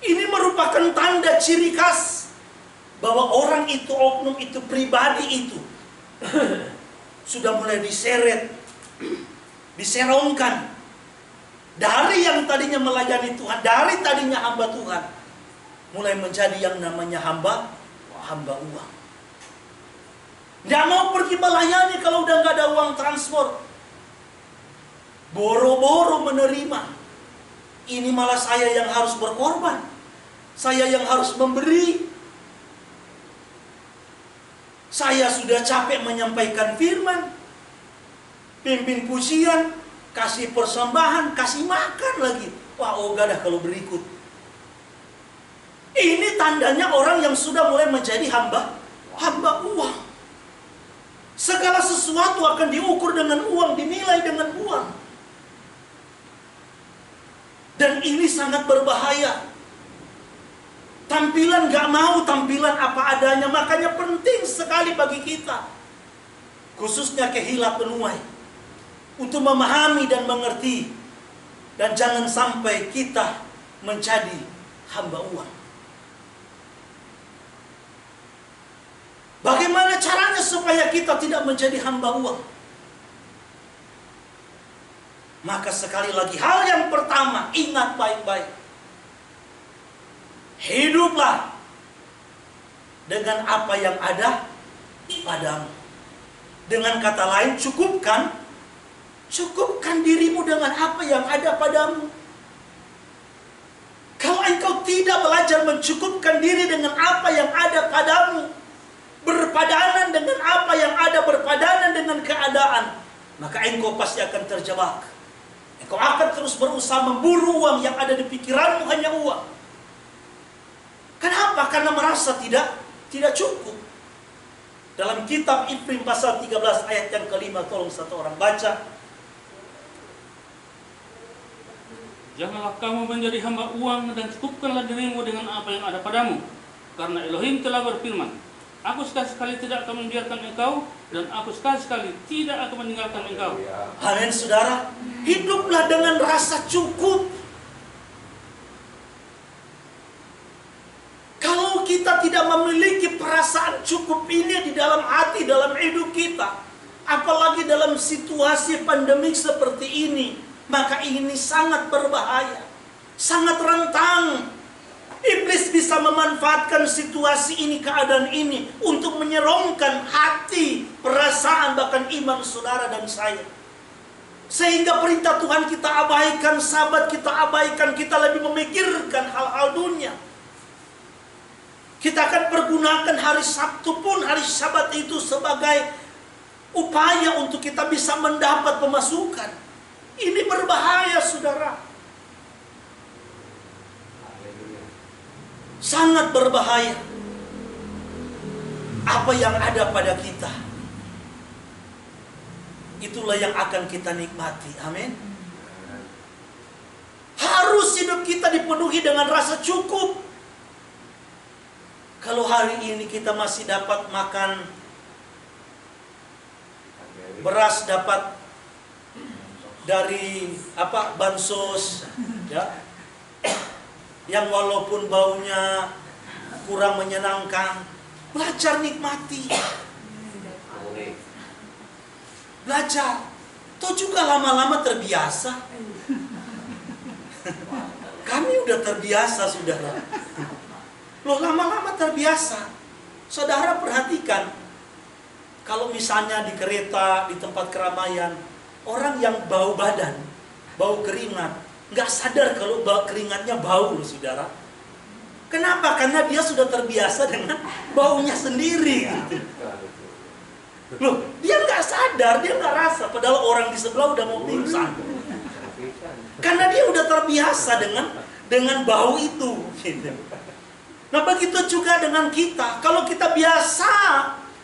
Ini merupakan tanda ciri khas bahwa orang itu, oknum itu, pribadi itu sudah mulai diseret, diserongkan dari yang tadinya melayani Tuhan, dari tadinya hamba Tuhan, mulai menjadi yang namanya hamba uang. Nggak mau pergi melayani kalau udah nggak ada uang transport. Boro-boro menerima. Ini malah saya yang harus berkorban. Saya yang harus memberi. Saya sudah capek menyampaikan firman, pimpin pujian, kasih persembahan, kasih makan lagi. Wah, ogah dah kalau berikut. Ini tandanya orang yang sudah mulai menjadi hamba uang. Segala sesuatu akan diukur dengan uang, dinilai dengan uang. Dan ini sangat berbahaya. Tampilan gak mau, tampilan apa adanya. Makanya penting sekali bagi kita, khususnya kehilah penuai, untuk memahami dan mengerti. Dan jangan sampai kita menjadi hamba uang. Bagaimana caranya supaya kita tidak menjadi hamba uang? Maka sekali lagi, hal yang pertama, ingat baik-baik. Hiduplah dengan apa yang ada padamu. Dengan kata lain, cukupkan dirimu dengan apa yang ada padamu. Kalau engkau tidak belajar mencukupkan diri dengan apa yang ada padamu, berpadanan dengan apa yang ada, berpadanan dengan keadaan, maka engkau pasti akan terjebak. Engkau akan terus berusaha memburu uang, yang ada di pikiranmu hanya uang. Kenapa? Karena merasa tidak cukup. Dalam kitab Ibrani pasal 13 ayat yang kelima, tolong satu orang baca. Janganlah kamu menjadi hamba uang, dan cukupkanlah dirimu dengan apa yang ada padamu. Karena Elohim telah berfirman, aku sekali-sekali tidak akan membiarkan engkau, dan aku sekali-sekali tidak akan meninggalkan engkau. Amin, saudara. Hiduplah dengan rasa cukup. Kalau kita tidak memiliki perasaan cukup ini di dalam hati, dalam hidup kita, apalagi dalam situasi pandemik seperti ini, maka ini sangat berbahaya, sangat rentan. Iblis bisa memanfaatkan situasi ini, keadaan ini, untuk menyerongkan hati, perasaan, bahkan iman saudara dan saya. Sehingga perintah Tuhan kita abaikan, sabat kita abaikan, kita lebih memikirkan hal-hal dunia. Kita akan pergunakan hari Sabtu pun, hari Sabat itu sebagai upaya untuk kita bisa mendapat pemasukan. Ini berbahaya, saudara. Sangat berbahaya. Apa yang ada pada kita, itulah yang akan kita nikmati. Amin. Harus hidup kita dipenuhi dengan rasa cukup. Kalau hari ini kita masih dapat makan beras, dapat dari bansos, ya, yang walaupun baunya kurang menyenangkan, belajar nikmati. Belajar. Toh juga lama-lama terbiasa. Kami udah terbiasa, saudara. Loh, lama-lama terbiasa. Saudara perhatikan, kalau misalnya di kereta, di tempat keramaian, orang yang bau badan, bau keringat, nggak sadar kalau keringatnya bau, loh, saudara. Kenapa? Karena dia sudah terbiasa dengan baunya sendiri. Loh, dia nggak sadar, dia nggak rasa, padahal orang di sebelah udah mau pingsan. Karena dia udah terbiasa dengan bau itu. Gitu. Nah, begitu juga dengan kita. Kalau kita biasa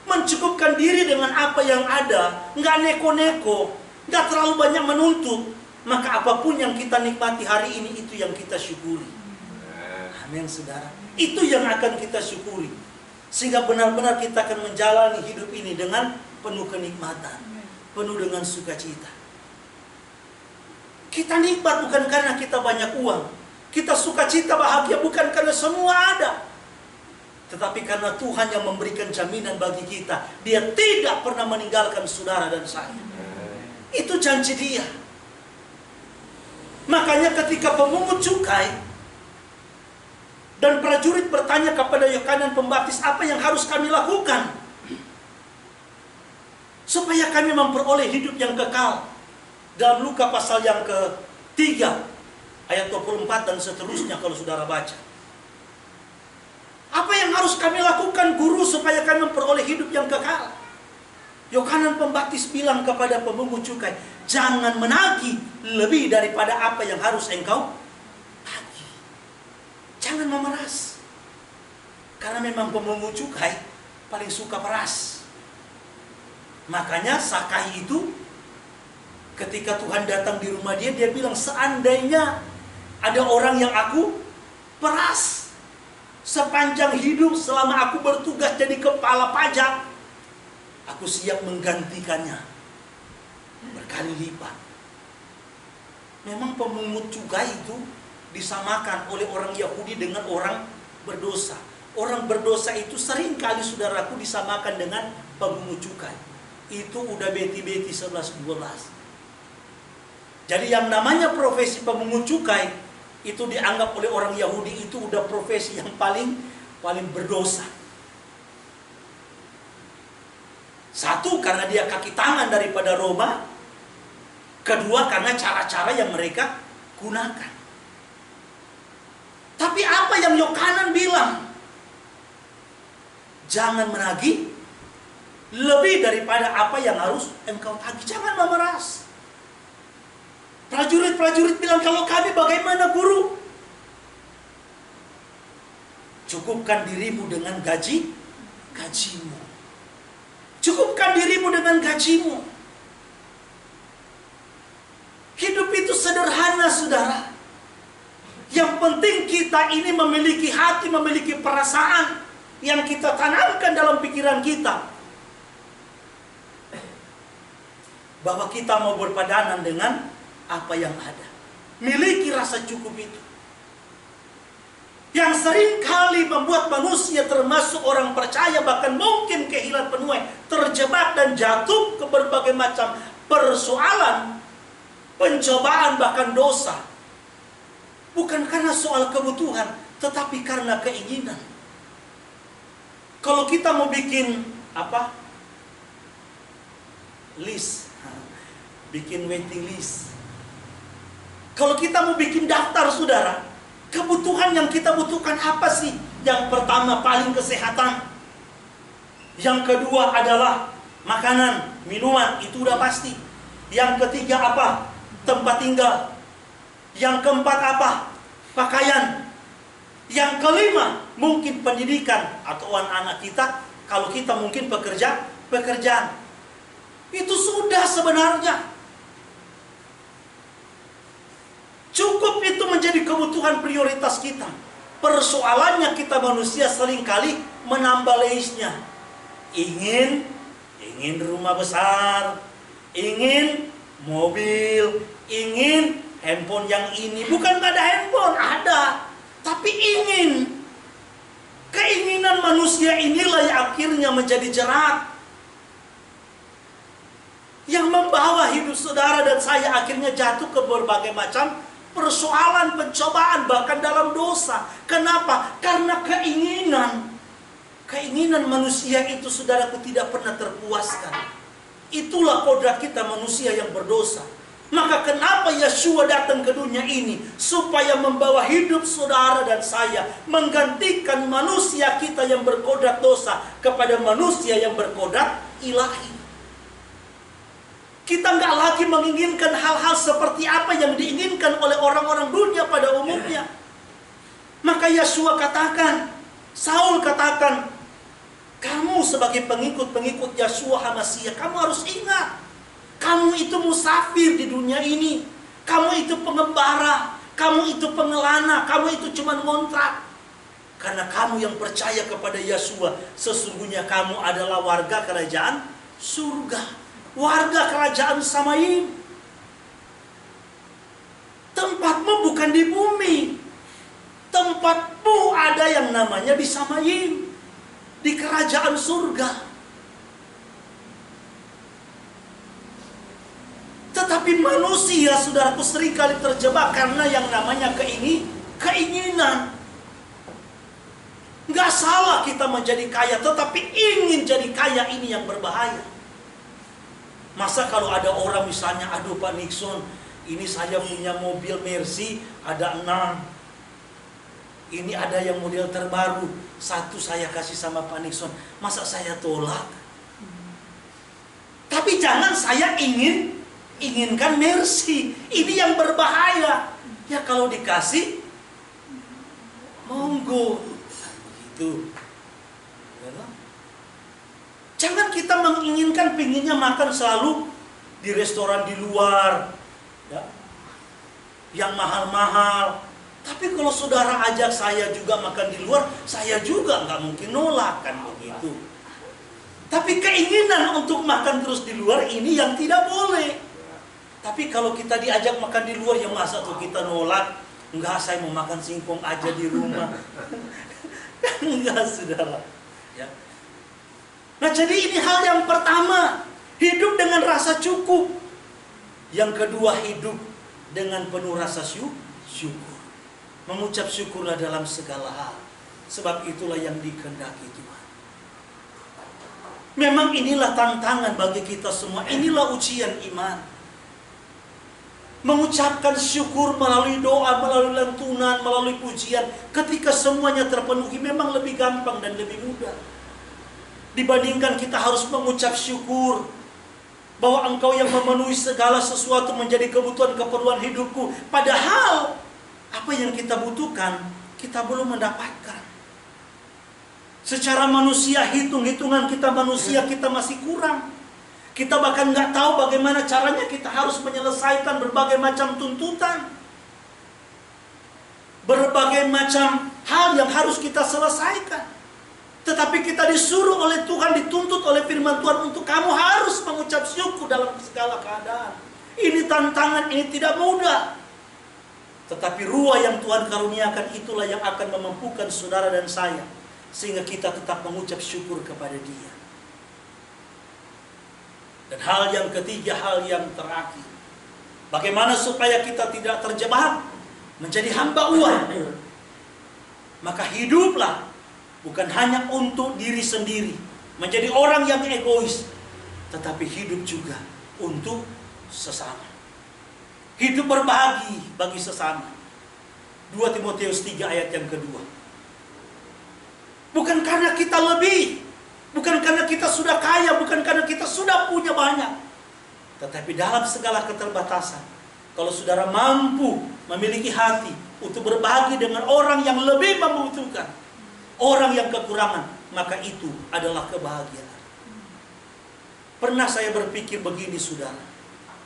mencukupkan diri dengan apa yang ada, nggak neko-neko, nggak terlalu banyak menuntut, maka apapun yang kita nikmati hari ini, itu yang kita syukuri. Amin, saudara. Itu yang akan kita syukuri. Sehingga benar-benar kita akan menjalani hidup ini dengan penuh kenikmatan, penuh dengan sukacita. Kita nikmat bukan karena kita banyak uang. Kita sukacita bahagia bukan karena semua ada, tetapi karena Tuhan yang memberikan jaminan bagi kita. Dia tidak pernah meninggalkan saudara dan saya. Itu janji Dia. Makanya ketika pemungut cukai dan prajurit bertanya kepada Yohanes Pembaptis, apa yang harus kami lakukan supaya kami memperoleh hidup yang kekal? Dalam Lukas pasal yang ke-3 ayat 24 dan seterusnya, kalau saudara baca. Apa yang harus kami lakukan, guru, supaya kami memperoleh hidup yang kekal? Yohanes Pembaptis bilang kepada pemungut cukai, jangan menagih lebih daripada apa yang harus engkau tagih. Jangan memeras. Karena memang pemungut cukai paling suka peras. Makanya Sakai itu, ketika Tuhan datang di rumah dia, dia bilang, seandainya ada orang yang aku peras sepanjang hidup selama aku bertugas jadi kepala pajak, aku siap menggantikannya berkali lipat. Memang pemungut cukai itu disamakan oleh orang Yahudi dengan orang berdosa. Orang berdosa itu seringkali, saudaraku, disamakan dengan pemungut cukai. Itu udah beti-beti 11-12. Jadi yang namanya profesi pemungut cukai itu dianggap oleh orang Yahudi itu udah profesi yang paling berdosa. Satu, karena dia kaki tangan daripada Roma. Kedua, karena cara-cara yang mereka gunakan. Tapi apa yang Yohanan bilang? Jangan menagih lebih daripada apa yang harus engkau tagih. Jangan memeras. Prajurit-prajurit bilang, kalau kami bagaimana guru? Cukupkan dirimu dengan gajimu. Cukupkan dirimu dengan gajimu. Hidup itu sederhana, saudara. Yang penting kita ini memiliki hati, memiliki perasaan yang kita tanamkan dalam pikiran kita. Bahwa kita mau berpadanan dengan apa yang ada. Miliki rasa cukup itu. Yang seringkali membuat manusia, termasuk orang percaya, bahkan mungkin kehilangan penuh, terjebak dan jatuh ke berbagai macam persoalan, pencobaan, bahkan dosa. Bukan karena soal kebutuhan, tetapi karena keinginan. Kalau kita mau bikin list, bikin waiting list. Kalau kita mau bikin daftar, saudara, kebutuhan yang kita butuhkan apa sih? Yang pertama paling kesehatan. Yang kedua adalah makanan, minuman, itu udah pasti. Yang ketiga apa? Tempat tinggal. Yang keempat apa? Pakaian. Yang kelima mungkin pendidikan atau anak-anak kita. Kalau kita mungkin pekerjaan. Itu sudah sebenarnya. Cukup itu menjadi kebutuhan prioritas kita. Persoalannya kita manusia seringkali menambah listnya. Ingin rumah besar, ingin mobil, ingin handphone yang ini. Bukan gak ada handphone, ada. Tapi ingin. Keinginan manusia inilah yang akhirnya menjadi jerat. Yang membawa hidup saudara dan saya akhirnya jatuh ke berbagai macam persoalan, pencobaan, bahkan dalam dosa. Kenapa? Karena keinginan manusia itu, saudaraku, tidak pernah terpuaskan. Itulah kodrat kita manusia yang berdosa. Maka kenapa Yeshua datang ke dunia ini? Supaya membawa hidup saudara dan saya, menggantikan manusia kita yang berkodrat dosa kepada manusia yang berkodrat ilahi. Kita nggak lagi menginginkan hal-hal seperti apa yang diinginkan oleh orang-orang dunia pada umumnya. Maka Yeshua katakan, Saul katakan, kamu sebagai pengikut Yeshua HaMashiach, kamu harus ingat, kamu itu musafir di dunia ini. Kamu itu pengembara, kamu itu pengelana, kamu itu cuma ngontrak. Karena kamu yang percaya kepada Yeshua, sesungguhnya kamu adalah warga kerajaan surga. Warga kerajaan Samayim. Tempatmu bukan di bumi. Tempatmu ada yang namanya di Samayim, di kerajaan surga. Tetapi manusia, saudaraku, seringkali terjebak karena yang namanya keinginan. Nggak salah kita menjadi kaya, tetapi ingin jadi kaya ini yang berbahaya. Masa kalau ada orang misalnya, aduh Pak Nixon, ini saya punya mobil Mercy, ada 6. Ini ada yang model terbaru, 1 saya kasih sama Pak Nixon. Masa saya tolak? Tapi jangan saya inginkan Mercy. Ini yang berbahaya. Ya kalau dikasih, monggo. Begitu. Jangan kita menginginkan, pinginnya makan selalu di restoran di luar, ya, yang mahal-mahal. Tapi kalau saudara ajak saya juga makan di luar, saya juga nggak mungkin nolak, kan begitu. Tapi keinginan untuk makan terus di luar ini yang tidak boleh. Tapi kalau kita diajak makan di luar, ya masa tuh kita nolak? Enggak, saya mau makan singkong aja di rumah. Enggak, saudara. Ya. Nah, jadi ini hal yang pertama, hidup dengan rasa cukup. Yang kedua, hidup dengan penuh rasa syukur. Mengucap syukurlah dalam segala hal, sebab itulah yang dikehendaki Tuhan. Memang inilah tantangan bagi kita semua. Inilah ujian iman. Mengucapkan syukur melalui doa, melalui lantunan, melalui pujian, ketika semuanya terpenuhi memang lebih gampang dan lebih mudah. Dibandingkan kita harus mengucap syukur bahwa Engkau yang memenuhi segala sesuatu menjadi kebutuhan keperluan hidupku. Padahal apa yang kita butuhkan kita belum mendapatkan. Secara manusia, hitung-hitungan kita manusia, kita masih kurang. Kita bahkan nggak tahu bagaimana caranya kita harus menyelesaikan berbagai macam tuntutan. Berbagai macam hal yang harus kita selesaikan. Tetapi kita disuruh oleh Tuhan, dituntut oleh firman Tuhan untuk kamu harus mengucap syukur dalam segala keadaan. Ini tantangan, ini tidak mudah. Tetapi ruah yang Tuhan karuniakan itulah yang akan memampukan saudara dan saya, sehingga kita tetap mengucap syukur kepada Dia. Dan hal yang ketiga, hal yang terakhir, bagaimana supaya kita tidak terjebak menjadi hamba uang. Maka hiduplah bukan hanya untuk diri sendiri, menjadi orang yang egois, tetapi hidup juga untuk sesama. Hidup berbagi bagi sesama. 2 Timotius 3 ayat yang kedua. Bukan karena kita lebih, bukan karena kita sudah kaya, bukan karena kita sudah punya banyak, tetapi dalam segala keterbatasan, kalau saudara mampu memiliki hati untuk berbagi dengan orang yang lebih membutuhkan, orang yang kekurangan, maka itu adalah kebahagiaan. Pernah saya berpikir begini, saudara,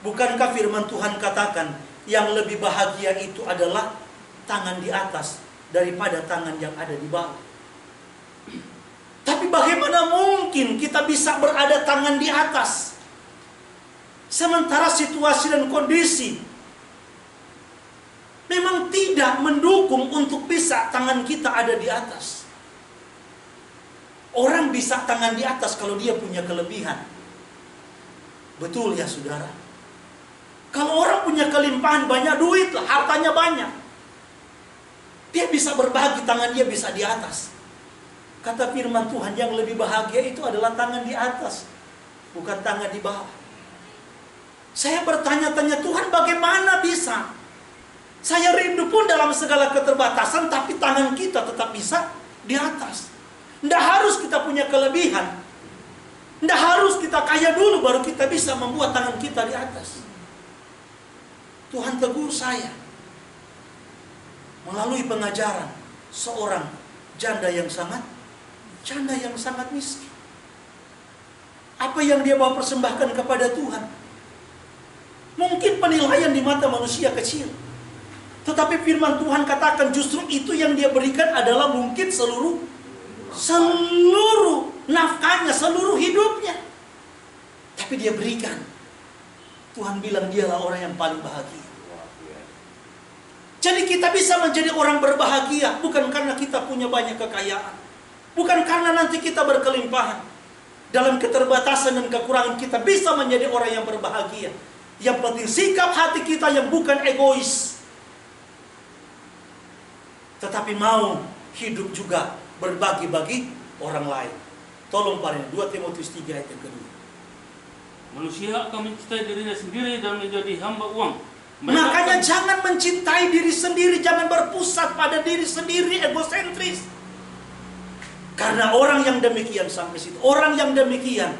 bukankah firman Tuhan katakan yang lebih bahagia itu adalah tangan di atas daripada tangan yang ada di bawah? Tapi bagaimana mungkin kita bisa berada tangan di atas, sementara situasi dan kondisi memang tidak mendukung untuk bisa tangan kita ada di atas. Orang bisa tangan di atas kalau dia punya kelebihan. Betul ya saudara? Kalau orang punya kelimpahan, banyak duit lah, hartanya banyak, dia bisa berbagi, tangan dia bisa di atas. Kata firman Tuhan, yang lebih bahagia itu adalah tangan di atas, bukan tangan di bawah. Saya bertanya-tanya, Tuhan bagaimana bisa? Saya rindu pun dalam segala keterbatasan, tapi tangan kita tetap bisa di atas. Tidak harus kita punya kelebihan, tidak harus kita kaya dulu baru kita bisa membuat tangan kita di atas. Tuhan tegur saya melalui pengajaran seorang janda yang sangat miskin. Apa yang dia bawa persembahkan kepada Tuhan mungkin penilaian di mata manusia kecil, tetapi firman Tuhan katakan justru itu yang dia berikan adalah mungkin seluruh nafkahnya, seluruh hidupnya. Tapi dia berikan. Tuhan bilang dialah orang yang paling bahagia. Jadi kita bisa menjadi orang berbahagia bukan karena kita punya banyak kekayaan, bukan karena nanti kita berkelimpahan. Dalam keterbatasan dan kekurangan kita bisa menjadi orang yang berbahagia. Yang penting sikap hati kita yang bukan egois, tetapi mau hidup juga berbagi bagi orang lain. Tolong paling 2 Timotius 3 ayat yang kedua. Manusia akan mencintai dirinya sendiri dan menjadi hamba uang. Makanya jangan mencintai diri sendiri, jangan berpusat pada diri sendiri, egosentris. Karena orang yang demikian sampai situ, orang yang demikian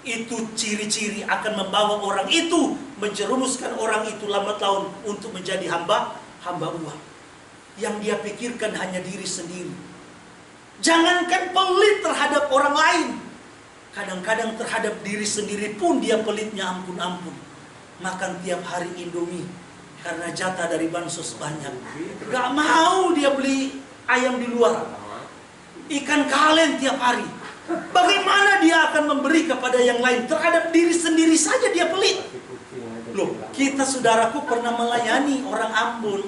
itu ciri-ciri akan membawa orang itu, menjerumuskan orang itu lambat laun untuk menjadi hamba uang. Yang dia pikirkan hanya diri sendiri. Jangankan pelit terhadap orang lain, kadang-kadang terhadap diri sendiri pun dia pelitnya ampun-ampun. Makan tiap hari Indomie karena jatah dari bansos banyak. Gak mau dia beli ayam di luar, ikan kalen tiap hari. Bagaimana dia akan memberi kepada yang lain? Terhadap diri sendiri saja dia pelit. Loh, kita saudaraku pernah melayani orang Ambon.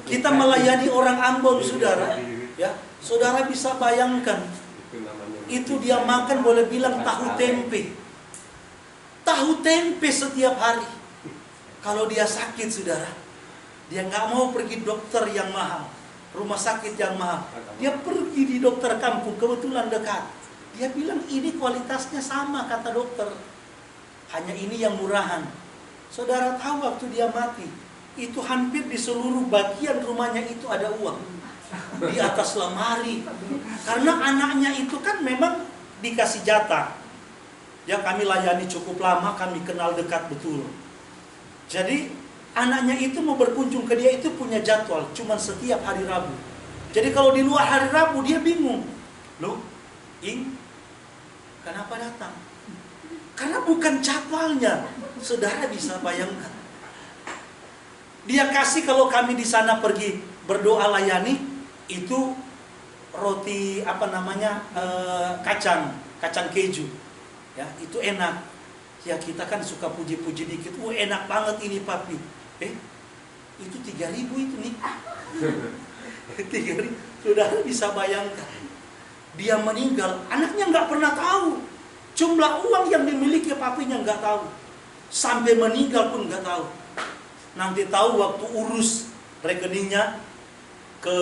Kita melayani orang Ambon, saudara. Ya, saudara bisa bayangkan, itu dia makan boleh bilang tahu tempe. Tahu tempe setiap hari. Kalau dia sakit, saudara, Dia nggak mau pergi dokter yang mahal, rumah sakit yang mahal. Dia pergi di dokter kampung, kebetulan dekat. Dia bilang ini kualitasnya sama, kata dokter. Hanya ini yang murahan. Saudara tahu waktu dia mati, itu hampir di seluruh bagian rumahnya itu ada uang. Di atas lemari. Karena anaknya itu kan memang dikasih jatah. Ya, kami layani cukup lama, kami kenal dekat betul. Jadi anaknya itu mau berkunjung ke dia itu punya jadwal cuman setiap hari Rabu. Jadi kalau di luar hari Rabu dia bingung. Loh, kenapa datang? Karena bukan jadwalnya. Saudara bisa bayangkan. Dia kasih kalau kami di sana pergi berdoa layani itu roti kacang keju. Ya, itu enak. Ya, kita kan suka puji-puji dikit. Enak banget ini papi. Itu 3.000 itu nih. 3.000. Saudara bisa bayangkan. Dia meninggal, anaknya nggak pernah tahu. Jumlah uang yang dimiliki papinya nggak tahu. Sampai meninggal pun nggak tahu. Nanti tahu waktu urus rekeningnya ke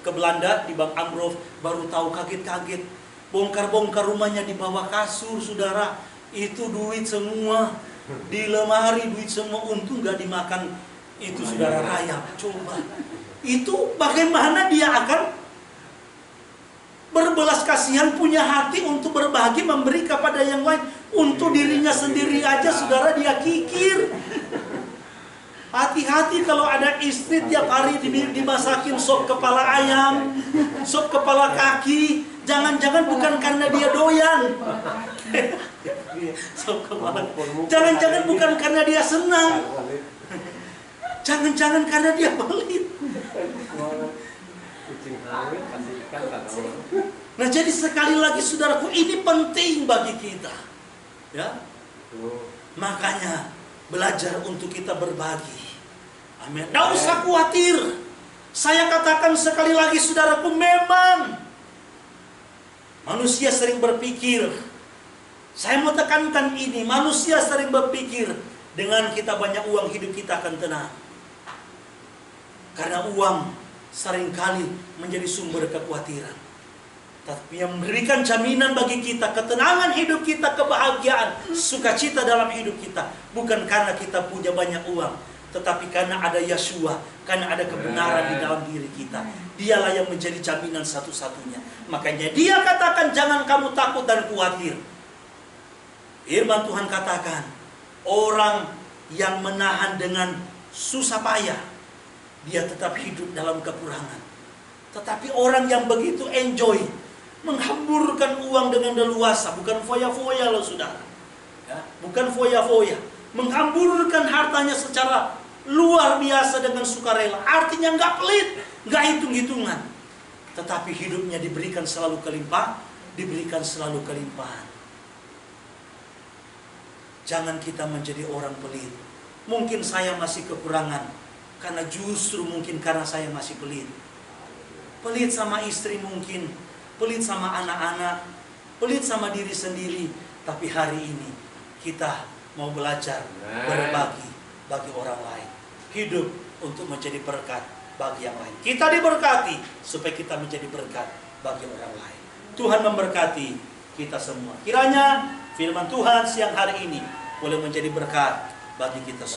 Belanda di Bank Amrof, baru tahu, kaget-kaget. Bongkar-bongkar rumahnya di bawah kasur, saudara. Itu duit semua. Di lemari duit semua, untung nggak dimakan. Itu saudara rayap. Coba. Itu bagaimana dia akan berbelas kasihan, punya hati untuk berbagi, memberi kepada yang lain. Untuk dirinya sendiri aja saudara dia kikir. Hati-hati kalau ada istri tiap hari dimasakin sop kepala ayam, sop kepala kaki. Jangan-jangan bukan karena dia doyan. Sop kepala. Jangan-jangan bukan karena dia senang. Jangan-jangan karena dia pelit. Nah, jadi sekali lagi saudaraku, ini penting bagi kita. Ya. Makanya belajar untuk kita berbagi. Amin. Tidak usah khawatir. Saya katakan sekali lagi saudaraku, memang manusia sering berpikir. Saya mau tekankan ini, manusia sering berpikir dengan kita banyak uang hidup kita akan tenang. Karena uang seringkali menjadi sumber kekhawatiran. Tapi yang memberikan jaminan bagi kita, ketenangan hidup kita, kebahagiaan, sukacita dalam hidup kita, bukan karena kita punya banyak uang, tetapi karena ada Yeshua, karena ada kebenaran di dalam diri kita. Dialah yang menjadi jaminan satu-satunya. Makanya dia katakan, jangan kamu takut dan khawatir. Firman Tuhan katakan, orang yang menahan dengan susah payah, dia tetap hidup dalam kekurangan. Tetapi orang yang begitu enjoy, menghamburkan uang dengan leluasa, bukan foya-foya loh saudara. Ya, bukan foya-foya. Menghamburkan hartanya secara luar biasa dengan sukarela. Artinya nggak pelit, nggak hitung-hitungan. Tetapi hidupnya diberikan selalu kelimpahan, diberikan selalu kelimpahan. Jangan kita menjadi orang pelit. Mungkin saya masih kekurangan, karena justru mungkin karena saya masih pelit. Pelit sama istri mungkin, pelit sama anak-anak, pelit sama diri sendiri. Tapi hari ini kita mau belajar berbagi bagi orang lain. Hidup untuk menjadi berkat bagi yang lain. Kita diberkati supaya kita menjadi berkat bagi orang lain. Tuhan memberkati kita semua. Kiranya firman Tuhan siang hari ini boleh menjadi berkat bagi kita semua.